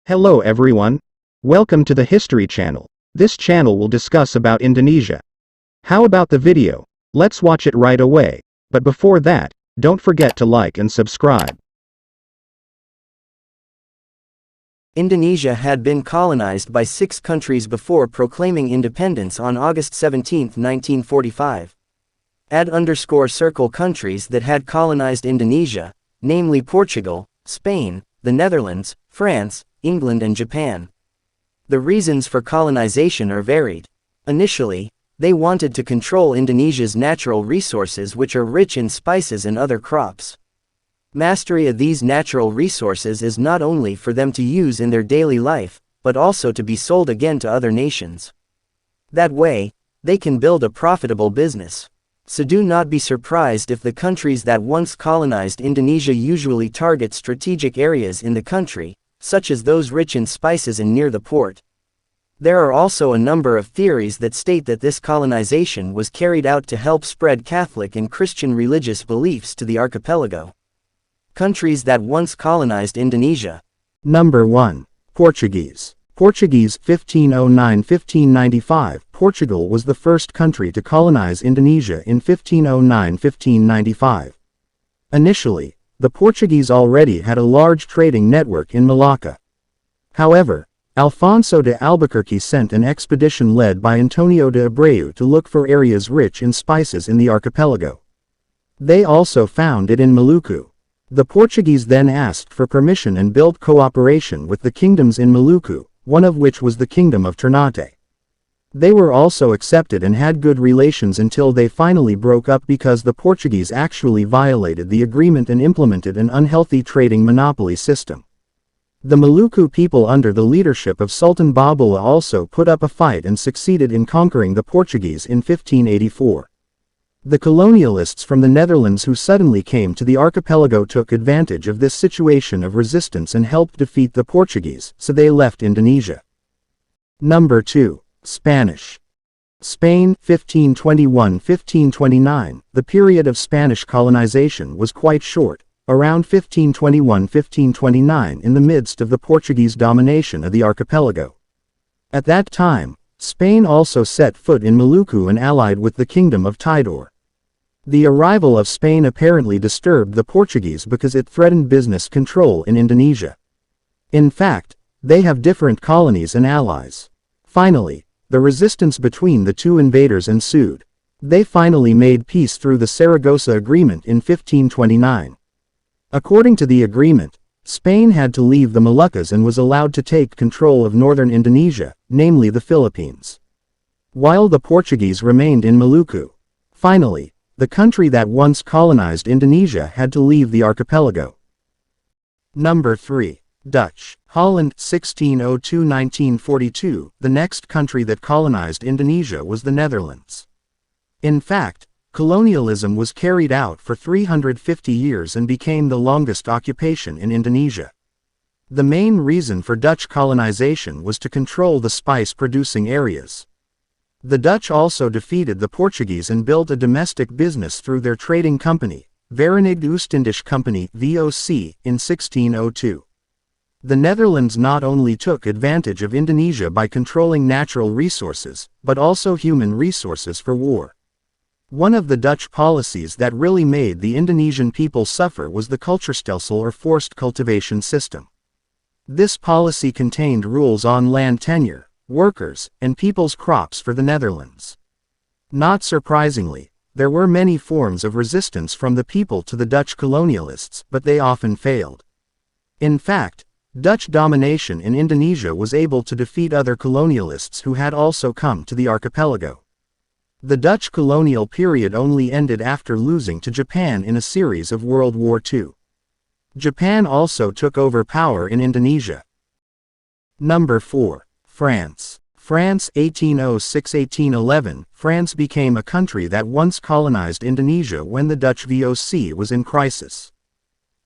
Hello everyone. Welcome to the History Channel. This channel will discuss about Indonesia. How about the video? Let's watch it right away. But before that, don't forget to like and subscribe. Indonesia had been colonized by 6 countries before proclaiming independence on August 17, 1945. Add_circle countries that had colonized Indonesia, namely Portugal, Spain, the Netherlands, France, England and Japan. The reasons for colonization are varied. Initially, they wanted to control Indonesia's natural resources, which are rich in spices and other crops. Mastery of these natural resources is not only for them to use in their daily life, but also to be sold again to other nations. That way, they can build a profitable business. So do not be surprised if the countries that once colonized Indonesia usually target strategic areas in the country, such as those rich in spices and near the port. There are also a number of theories that state that this colonization was carried out to help spread Catholic and Christian religious beliefs to the archipelago. Countries that once colonized Indonesia. Number 1. Portuguese. Portuguese 1509–1595. Portugal was the first country to colonize Indonesia in 1509–1595. Initially, the Portuguese already had a large trading network in Malacca. However, Alfonso de Albuquerque sent an expedition led by Antonio de Abreu to look for areas rich in spices in the archipelago. They also found it in Maluku. The Portuguese then asked for permission and built cooperation with the kingdoms in Maluku, one of which was the Kingdom of Ternate. They were also accepted and had good relations until they finally broke up because the Portuguese actually violated the agreement and implemented an unhealthy trading monopoly system. The Maluku people under the leadership of Sultan Babula also put up a fight and succeeded in conquering the Portuguese in 1584. The colonialists from the Netherlands who suddenly came to the archipelago took advantage of this situation of resistance and helped defeat the Portuguese, so they left Indonesia. Number 2. Spanish. Spain 1521–1529. The period of Spanish colonization was quite short, around 1521–1529 in the midst of the Portuguese domination of the archipelago. At that time, Spain also set foot in Maluku and allied with the Kingdom of Tidore. The arrival of Spain apparently disturbed the Portuguese because it threatened business control in Indonesia. In fact, they have different colonies and allies. Finally, the resistance between the two invaders ensued. They finally made peace through the Saragossa Agreement in 1529. According to the agreement, Spain had to leave the Moluccas and was allowed to take control of northern Indonesia, namely the Philippines, while the Portuguese remained in Maluku. Finally, the country that once colonized Indonesia had to leave the archipelago. Number 3. Dutch. Holland 1602–1942. The next country that colonized Indonesia was the Netherlands. In fact, colonialism was carried out for 350 years and became the longest occupation in Indonesia. The main reason for Dutch colonization was to control the spice-producing areas. The Dutch also defeated the Portuguese and built a domestic business through their trading company, Verenigd Oostindische Company (VOC), in 1602. The Netherlands not only took advantage of Indonesia by controlling natural resources, but also human resources for war. One of the Dutch policies that really made the Indonesian people suffer was the cultuurstelsel or forced cultivation system. This policy contained rules on land tenure, workers, and people's crops for the Netherlands. Not surprisingly, there were many forms of resistance from the people to the Dutch colonialists, but they often failed. In fact, Dutch domination in Indonesia was able to defeat other colonialists who had also come to the archipelago. The Dutch colonial period only ended after losing to Japan in a series of World War II. Japan also took over power in Indonesia. Number 4. France. France 1806–1811. France became a country that once colonized Indonesia when the Dutch VOC was in crisis.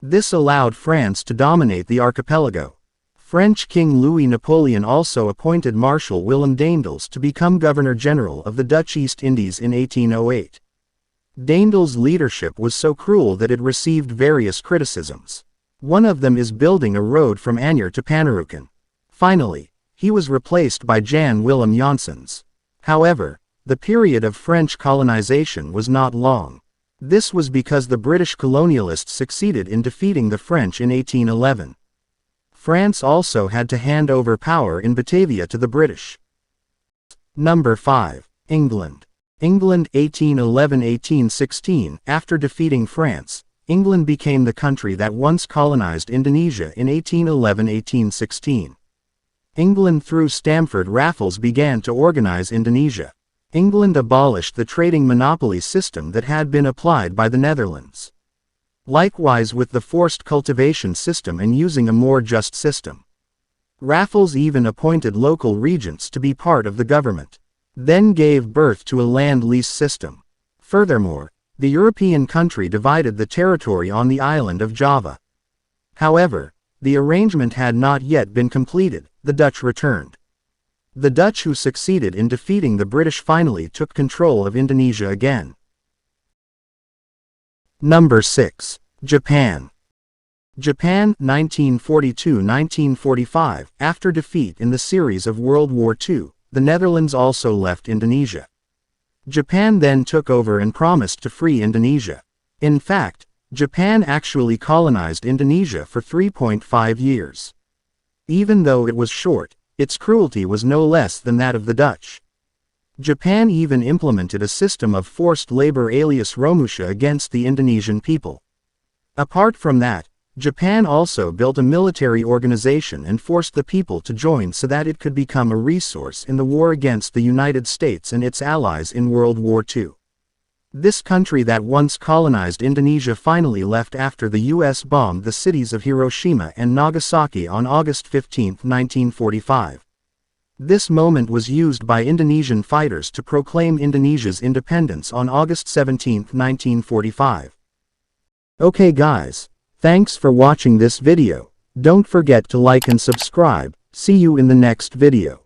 This allowed France to dominate the archipelago. French King Louis Napoleon also appointed Marshal Willem Daendels to become Governor-General of the Dutch East Indies in 1808. Daendels' leadership was so cruel that it received various criticisms. One of them is building a road from Anyer to Panarukan. Finally, he was replaced by Jan Willem Janssens. However, the period of French colonization was not long. This was because the British colonialists succeeded in defeating the French in 1811. France also had to hand over power in Batavia to the British. Number 5. England. England 1811–1816. After defeating France, England became the country that once colonized Indonesia in 1811–1816. England through Stamford Raffles began to organize Indonesia. England abolished the trading monopoly system that had been applied by the Netherlands. Likewise with the forced cultivation system and using a more just system. Raffles even appointed local regents to be part of the government. Then gave birth to a land lease system. Furthermore, the European country divided the territory on the island of Java. However, the arrangement had not yet been completed. The Dutch returned. The Dutch who succeeded in defeating the British finally took control of Indonesia again. Number 6. Japan. Japan 1942–1945. After defeat in the series of World War II, the Netherlands also left Indonesia. Japan then took over and promised to free Indonesia. In fact, Japan actually colonized Indonesia for 3.5 years. Even though it was short, its cruelty was no less than that of the Dutch. Japan even implemented a system of forced labor alias Romusha against the Indonesian people. Apart from that, Japan also built a military organization and forced the people to join so that it could become a resource in the war against the United States and its allies in World War II. This country that once colonized Indonesia finally left after the U.S. bombed the cities of Hiroshima and Nagasaki on August 15, 1945. This moment was used by Indonesian fighters to proclaim Indonesia's independence on August 17, 1945. Okay guys, thanks for watching this video. Don't forget to like and subscribe. See you in the next video.